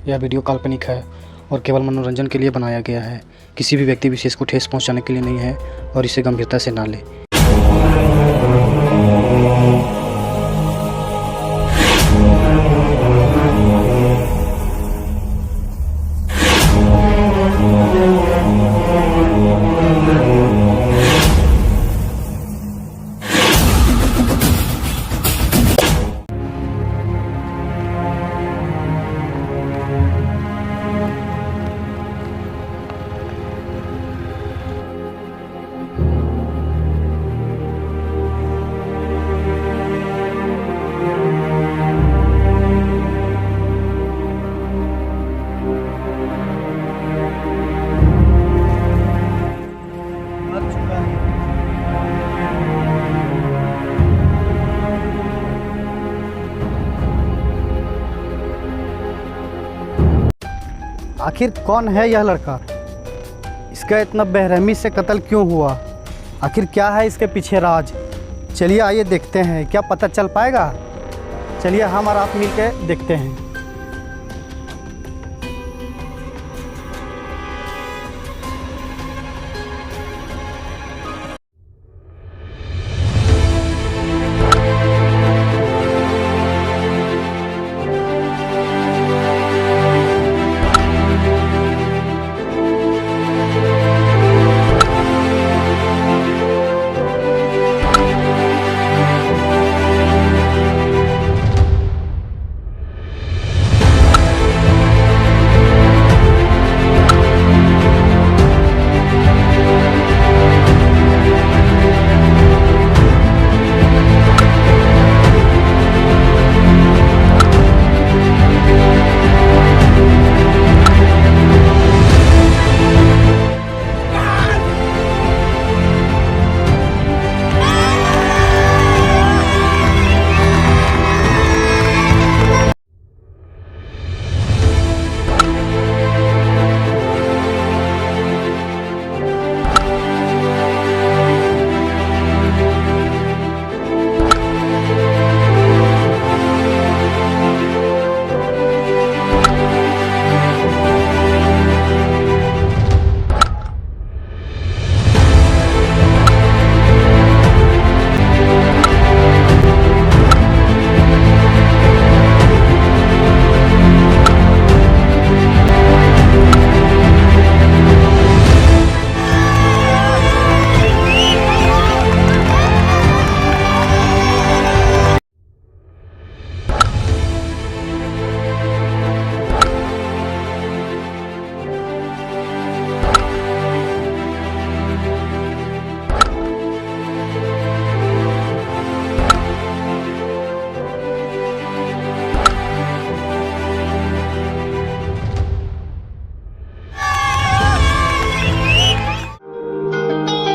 यह वीडियो काल्पनिक है और केवल मनोरंजन के लिए बनाया गया है। किसी भी व्यक्ति विशेष को ठेस पहुंचाने के लिए नहीं है और इसे गंभीरता से ना लें। आखिर कौन है यह लड़का? इसका इतना बेरहमी से कत्ल क्यों हुआ? आखिर क्या है इसके पीछे राज? चलिए आइए देखते हैं, क्या पता चल पाएगा। चलिए हम और आप मिल के देखते हैं।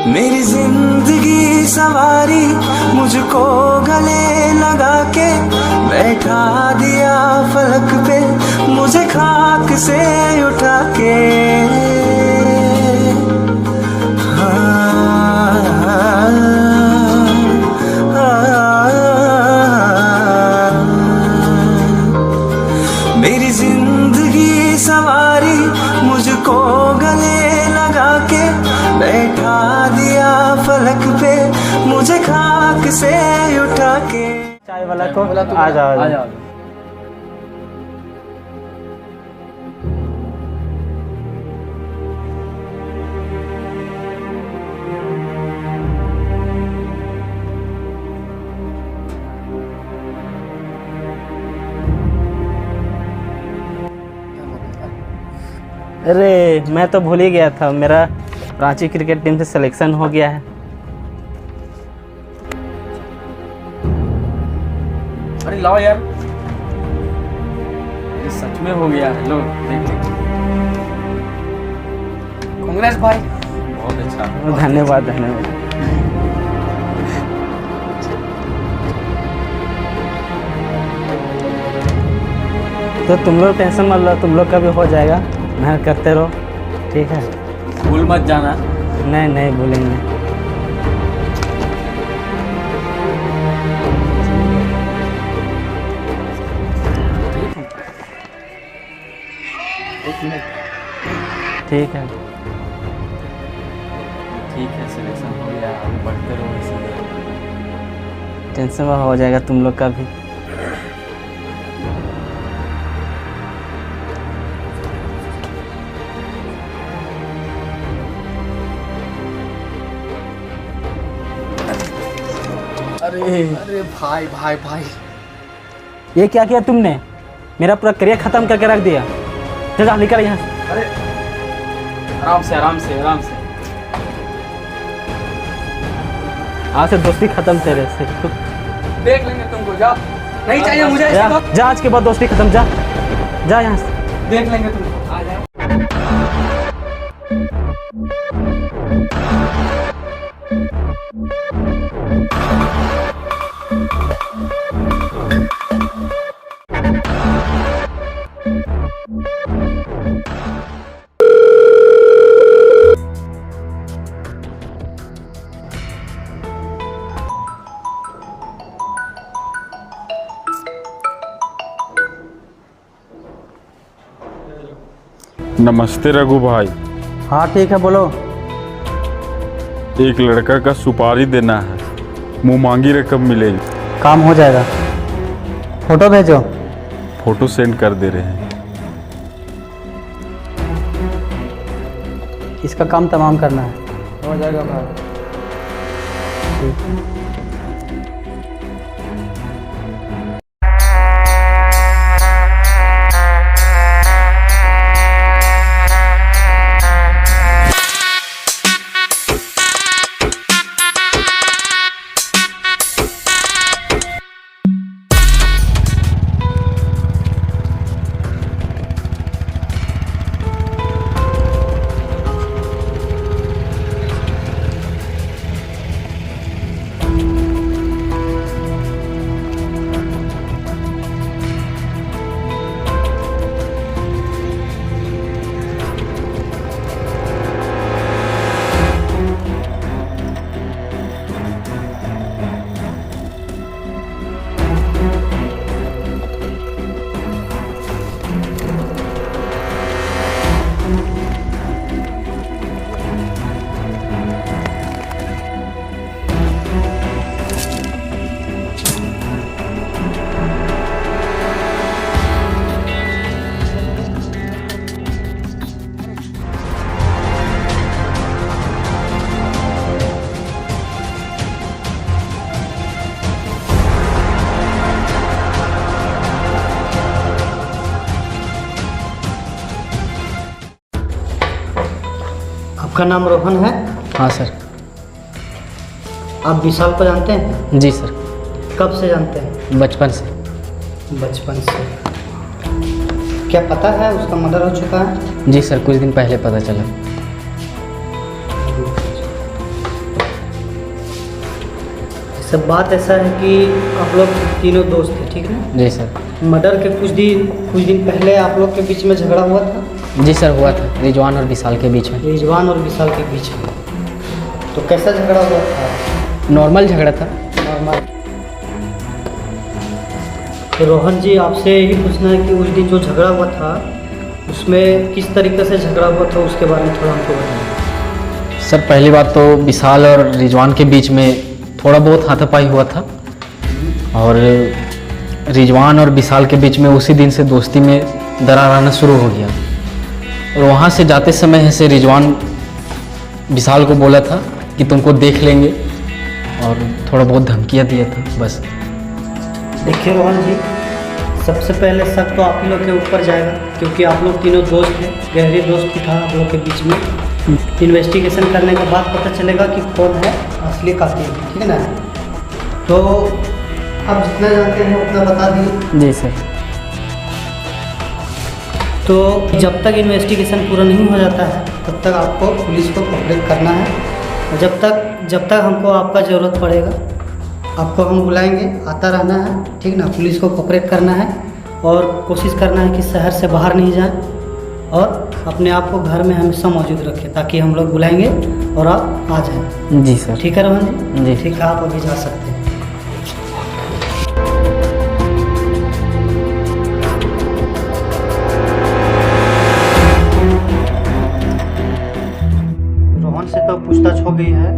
मेरी जिंदगी सवारी मुझको गले लगा के बैठा दिया फलक पे, मुझे खाक से उठा के। मेरी जिंदगी सवारी मुझको गले लगा के बैठा दिया फलक पे, मुझे खाक से उठा के। चाय वाला को आ जाओ। अरे मैं तो भूल ही गया था, मेरा रांची क्रिकेट टीम से सिलेक्शन हो गया है। अरे लाओ यार, ये सच में हो गया है। लो देख लो। कांग्रेस भाई, बहुत अच्छा। धन्यवाद धन्यवाद। तो तुम लोग टेंशन मत लो, तुम लोग का भी हो जाएगा। मेहनत करते रहो, ठीक है। भूल मत जाना। नहीं नहीं भूलेंगे। ठीक है। ठीक है, सिलेक्शन हो गया, आगे बढ़ते रहो इसीलिए। टेंशन में हो जाएगा तुम लोग का भी। अरे भाई भाई भाई, ये क्या किया तुमने? मेरा पूरा करियर खत्म करके रख दिया। चल निकल यहाँ से। अरे आराम से आराम से आराम से। आज से दोस्ती खत्म तेरे से। देख लेंगे तुमको, जाओ। नहीं चाहिए मुझे ऐसे जा, लोग। जा आज के बाद दोस्ती खत्म। जा जा यहाँ से। देख लेंगे तुमको, आ जाओ। नमस्ते रघु भाई। हाँ ठीक है, बोलो। एक लड़का का सुपारी देना है, मुँह मांगी रकम मिलेगी। काम हो जाएगा, फोटो भेजो। फोटो सेंड कर दे रहे हैं। इसका काम तमाम करना है। हो जाएगा भाई। आपका नाम रोहन है? हाँ सर। आप विशाल को जानते हैं? जी सर, कब से जानते हैं? बचपन से। बचपन से। क्या पता है उसका मर्डर हो चुका है? जी सर, कुछ दिन पहले पता चला। सब बात ऐसा है कि आप लोग तीनों दोस्त थे, ठीक है ना? जी सर। मर्डर के कुछ दिन पहले आप लोग के बीच में झगड़ा हुआ था? जी सर, हुआ था रिजवान और विशाल के बीच में। रिजवान और विशाल के बीच में। तो कैसा झगड़ा हुआ था? नॉर्मल झगड़ा था। नॉर्मल। तो रोहन जी, आपसे यही पूछना है कि उस दिन जो झगड़ा हुआ था उसमें किस तरीके से झगड़ा हुआ था, उसके बारे में थोड़ा हमको बताइए। सर, पहली बात तो विशाल और रिजवान के बीच में थोड़ा बहुत हाथापाई हुआ था, और रिजवान और विशाल के बीच में उसी दिन से दोस्ती में दरार आना शुरू हो गया। और वहाँ से जाते समय ऐसे रिजवान विशाल को बोला था कि तुमको देख लेंगे, और थोड़ा बहुत धमकियाँ दिया था बस। देखिए रोहन जी, सबसे पहले शक तो आप ही लोग के ऊपर जाएगा, क्योंकि आप लोग तीनों दोस्त थे, गहरी दोस्ती था आप लोग के बीच में। इन्वेस्टिगेशन करने के बाद पता चलेगा कि कौन है असली कातिल, ठीक है ना? तो आप जितना जानते हैं उतना बता दिए। जी सर। तो जब तक इन्वेस्टिगेशन पूरा नहीं हो जाता है तब तक आपको पुलिस को कोऑपरेट करना है, और जब तक हमको आपका ज़रूरत पड़ेगा आपको हम बुलाएंगे, आता रहना है, ठीक ना? पुलिस को कोऑपरेट करना है और कोशिश करना है कि शहर से बाहर नहीं जाएं, और अपने आप को घर में हमेशा मौजूद रखें ताकि हम लोग बुलाएंगे और आप आ जाएं। जी सर। ठीक है रोहन जी। ठीक है, आप अभी जा सकते हैं। हो गई है।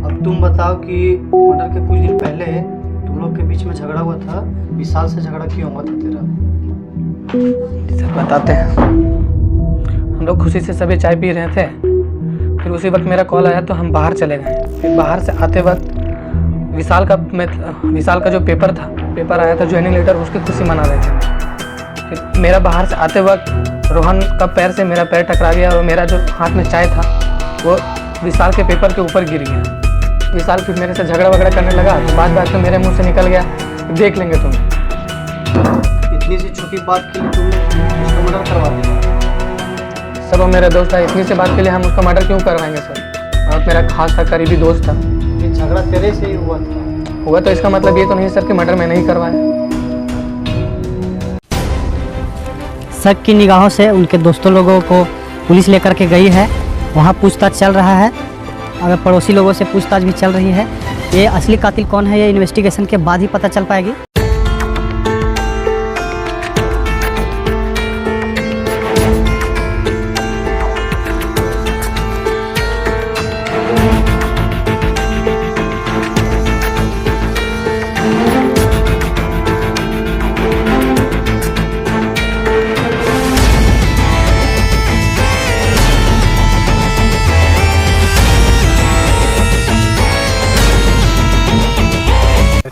अब तुम बताओ कि मर्डर के कुछ दिन पहले तुम लोग के बीच में झगड़ा हुआ था, विशाल से झगड़ा क्यों हुआ था तेरा? सर बताते हैं। हम लोग खुशी से सभी चाय पी रहे थे, फिर उसी वक्त मेरा कॉल आया तो हम बाहर चले गए। फिर बाहर से आते वक्त विशाल का जो पेपर आया था ज्वाइनिंग लेटर, उसकी खुशी मना रहे थे। फिर मेरा बाहर से आते वक्त रोहन का पैर से मेरा पैर टकरा गया और मेरा जो हाथ में चाय था वो विशाल के पेपर के ऊपर गिर गया। विशाल फिर मेरे से झगड़ा वगड़ा करने लगा, तो बात में मेरे मुंह से निकल गया, देख लेंगे तुम। इतनी सी छोटी बात के लिए तुमने उसका मर्डर करवा दिया? सर वो मेरा दोस्त था, इतनी सी बात के लिए हम उसका मर्डर क्यों करवाएंगे सर? और मेरा खास था, करीबी दोस्त था। ये झगड़ा तेरे से ही हुआ था? हुआ तो इसका मतलब ये तो नहीं सर कि मर्डर मैंने ही करवाया। शक की निगाहों से उनके दोस्तों लोगों को पुलिस लेकर के गई है, वहाँ पूछताछ चल रहा है। अगर पड़ोसी लोगों से पूछताछ भी चल रही है। ये असली कातिल कौन है ये इन्वेस्टिगेशन के बाद ही पता चल पाएगी।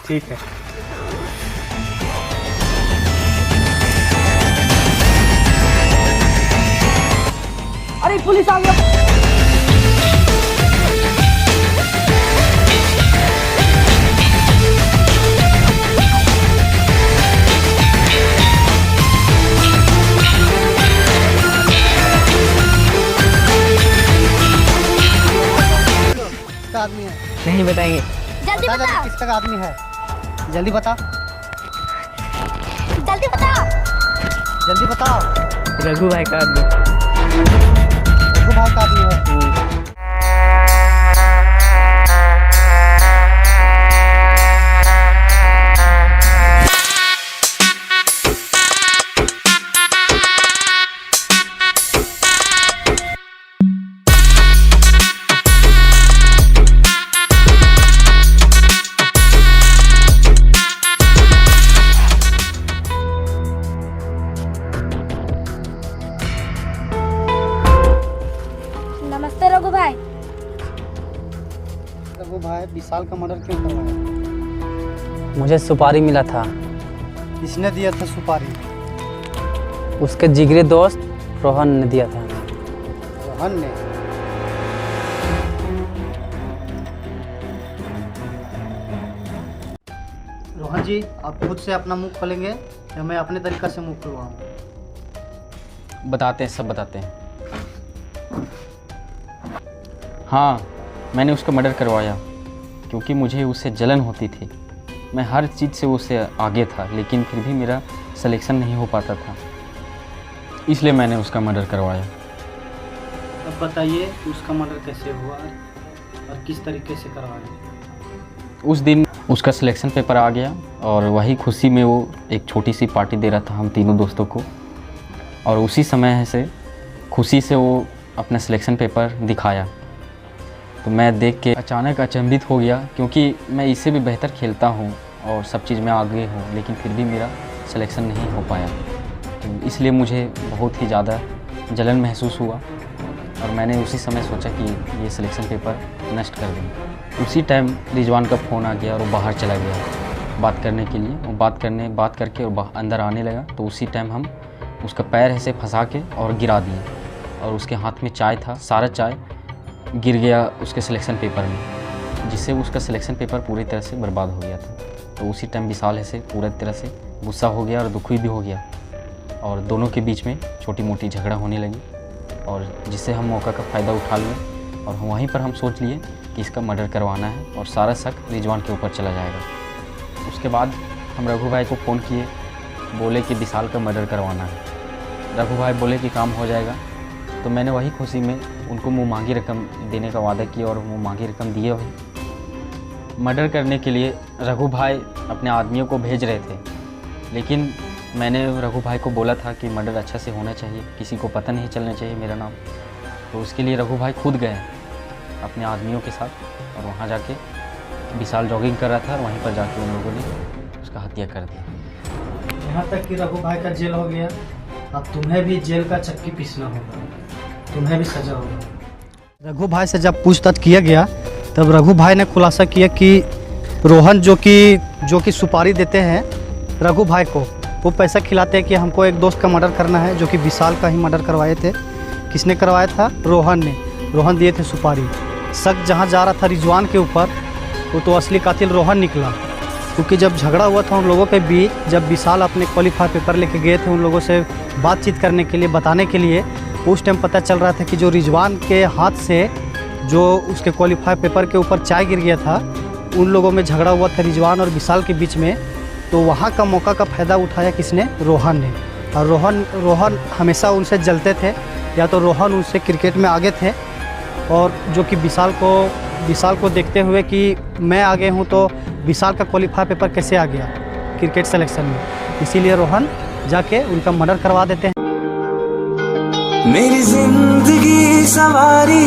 ठीक है। अरे पुलिस आ गया। किसका आदमी है? नहीं बताएंगे। जल्दी बता। किसका आदमी है? जल्दी बता। जल्दी बता। जल्दी बताओ। रघु भाई का आदमी। रघु भाई का आदमी है। नमस्ते रघु भाई। रघु भाई विशाल का मर्डर क्यों करवाया? मुझे सुपारी मिला था, किसने दिया था सुपारी? उसके जिगरी दोस्त रोहन ने दिया था। रोहन ने? रोहन जी, आप खुद से अपना मुंह खोलेंगे या मैं अपने तरीका से मुंह खुलवाऊं? बताते हैं, सब बताते हैं। हाँ, मैंने उसका मर्डर करवाया क्योंकि मुझे उससे जलन होती थी। मैं हर चीज़ से उससे आगे था, लेकिन फिर भी मेरा सिलेक्शन नहीं हो पाता था, इसलिए मैंने उसका मर्डर करवाया। अब बताइए उसका मर्डर कैसे हुआ और किस तरीके से करवाया? उस दिन उसका सिलेक्शन पेपर आ गया और वही खुशी में वो एक छोटी सी पार्टी दे रहा था हम तीनों दोस्तों को, और उसी समय से खुशी से वो अपना सिलेक्शन पेपर दिखाया। तो मैं देख के अचानक अचंभित हो गया, क्योंकि मैं इससे भी बेहतर खेलता हूँ और सब चीज़ में आगे हूँ, लेकिन फिर भी मेरा सिलेक्शन नहीं हो पाया। तो इसलिए मुझे बहुत ही ज़्यादा जलन महसूस हुआ और मैंने उसी समय सोचा कि ये सिलेक्शन पेपर नष्ट कर दें। उसी टाइम रिजवान का फ़ोन आ गया और वो बाहर चला गया बात करने के लिए। वो बात करके और अंदर आने लगा, तो उसी टाइम हम उसका पैर ऐसे फंसा के और गिरा दिए, और उसके हाथ में चाय था, सारा चाय गिर गया उसके सिलेक्शन पेपर में, जिससे उसका सिलेक्शन पेपर पूरी तरह से बर्बाद हो गया था। तो उसी टाइम विशाल ऐसे पूरी तरह से गुस्सा हो गया और दुखी भी हो गया, और दोनों के बीच में छोटी मोटी झगड़ा होने लगी, और जिससे हम मौका का फ़ायदा उठा लिए और वहीं पर हम सोच लिए कि इसका मर्डर करवाना है और सारा शक रिजवान के ऊपर चला जाएगा। उसके बाद हम रघु भाई को फ़ोन किए, बोले कि विशाल का मर्डर करवाना है। रघु भाई बोले कि काम हो जाएगा। तो मैंने वही खुशी में उनको मुँह मांगी रकम देने का वादा किया और मुँह मांगी रकम दिए वही। मर्डर करने के लिए रघु भाई अपने आदमियों को भेज रहे थे, लेकिन मैंने रघु भाई को बोला था कि मर्डर अच्छा से होना चाहिए, किसी को पता नहीं चलना चाहिए मेरा नाम। तो उसके लिए रघु भाई खुद गए अपने आदमियों के साथ, और वहाँ जाके विशाल जॉगिंग कर रहा था और वहीं पर जाके उन लोगों ने उसका हत्या कर दिया। यहाँ तक कि रघु भाई का जेल हो गया, अब तुम्हें भी जेल का चक्की पीसना होगा, तुम्हें भी सजा होगा। रघु भाई से जब पूछताछ किया गया तब रघु भाई ने खुलासा किया कि रोहन जो कि सुपारी देते हैं रघु भाई को, वो पैसा खिलाते हैं कि हमको एक दोस्त का मर्डर करना है, जो कि विशाल का ही मर्डर करवाए थे। किसने करवाया था? रोहन ने। रोहन दिए थे सुपारी। शक जहाँ जा रहा था रिजवान के ऊपर, वो तो असली कातिल रोहन निकला, क्योंकि जब झगड़ा हुआ था उन लोगों के बीच, जब विशाल अपने क्वालिफाई पेपर लेके गए थे उन लोगों से बातचीत करने के लिए, बताने के लिए, उस टाइम पता चल रहा था कि जो रिजवान के हाथ से जो उसके क्वालिफाई पेपर के ऊपर चाय गिर गया था, उन लोगों में झगड़ा हुआ था रिजवान और विशाल के बीच में। तो वहाँ का मौका का फ़ायदा उठाया किसने? रोहन ने। और रोहन हमेशा उनसे जलते थे, या तो रोहन उनसे क्रिकेट में आगे थे, और जो कि विशाल को देखते हुए कि मैं आगे हूँ तो विशाल का क्वालिफाई पेपर कैसे आ गया क्रिकेट सिलेक्शन में, इसीलिए रोहन जाके उनका मर्डर करवा देते हैं। मेरी जिंदगी सवारी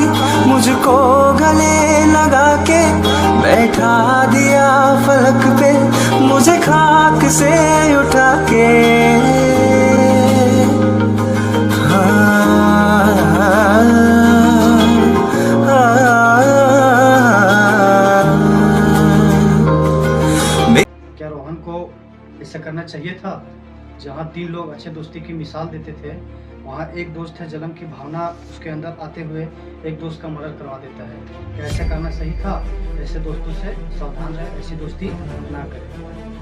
मुझको गले लगा के बैठा दिया फलक पे, मुझे खाक से उठा के। क्या रोहन को ऐसा करना चाहिए था? जहाँ 3 लोग अच्छे दोस्ती की मिसाल देते थे, वहाँ एक दोस्त है जन्म की भावना उसके अंदर आते हुए एक दोस्त का मर्डर करवा देता है। क्या ऐसा करना सही था? ऐसे दोस्तों से सावधान रहे, ऐसी दोस्ती ना करें।